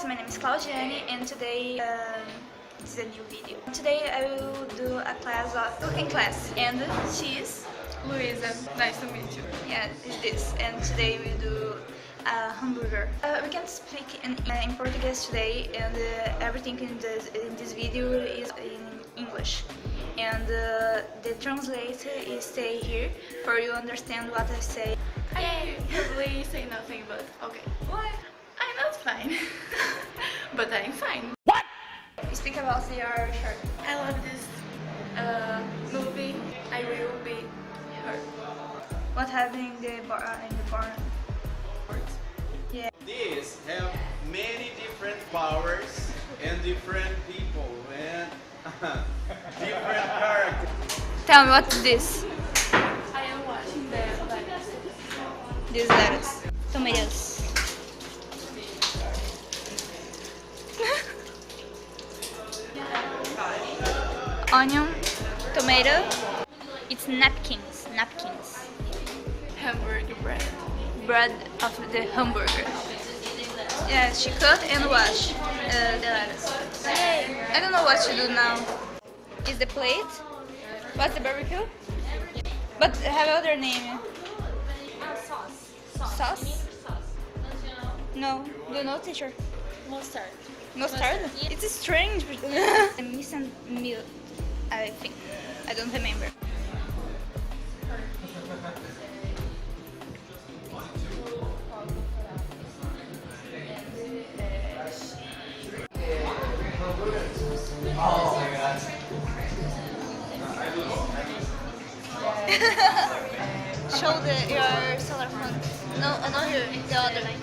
guys, my name is Claudiane and today this is a new video. Today I will do a class of cooking class and she is Luisa, nice to meet you. yeah, is this, and today we do a hamburger. We can speak in Portuguese today and everything in this video is in English. And the translator is stay here for you understand what I say. I probably say nothing, but okay. Why? I'm not fine. But I'm fine. What? Speak about your shirt. I love this movie. I will be her. What happened in the barn? Yeah. These have many different powers and different people and different characters. Tell me what's this? I am watching the lettuce. These lettuce. Tomatoes. Onion, tomato. It's napkins. Hamburger bread. Bread of the hamburger. Yeah, she cut and wash the lettuce. I don't know what to do now. Is the plate? What's the barbecue? But have other name. Sauce? No. Do you know, teacher? Mustard. Mustard? It's strange. The missing milk, I think. I don't remember. Show your solar phone. No, not here. The other line.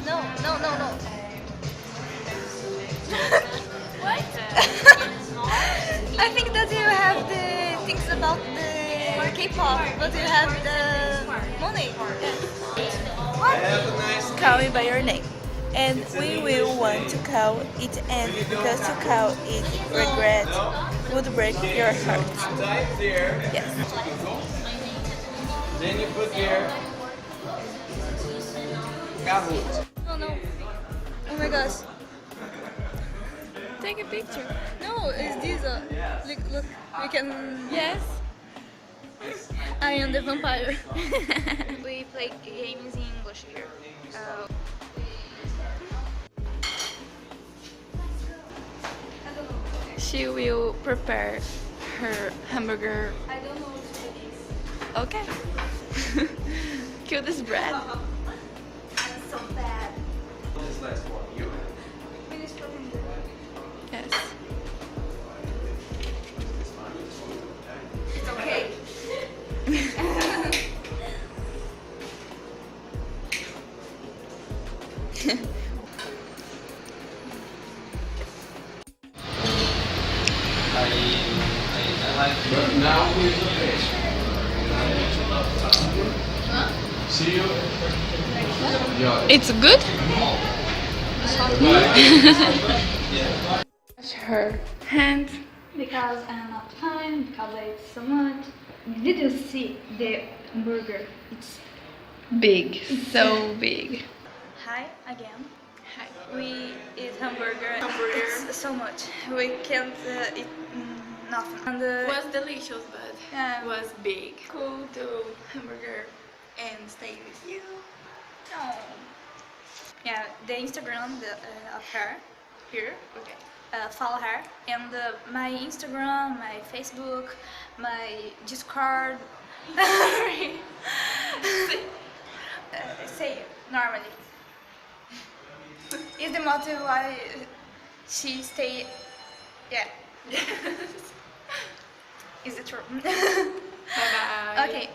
No. What? I think that you have the things about the K-pop, but you have the money. What? Call me by your name. And we will want to call it end because to call it regret would break your heart. Type there. Yes. Then you put here Kahoot. No. Oh my gosh. Take a picture. No, it's this. Look. We can. Yes. I am the vampire. We play games in English here. She will prepare her hamburger. I don't know what to do this. Okay. Kill this bread. I'm so bad. This last one. You. Finish putting the. Yes. It's okay. But now here's the fish. See you. Yeah. It's good? Wash her hand. Because I'm not fine, because I ate so much. Did you see the hamburger? It's Big. So big. hi again. Hi. We eat hamburger. Hamburger. It's so much. We can't eat nothing. And Was delicious, but yeah. was big. Cool to hamburger and stay with you. No. Yeah, the Instagram of her here. Okay. Follow her, and my Instagram, my Facebook, my Discord. Say it normally. Is the motive why she stay? Yeah. Is it true? Bye-bye.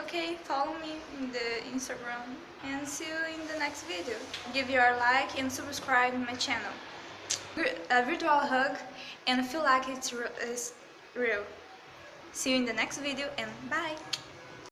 Okay, follow me in the Instagram and see you in the next video. Give your like and subscribe to my channel. A virtual hug and feel like it's real. See you in the next video and bye!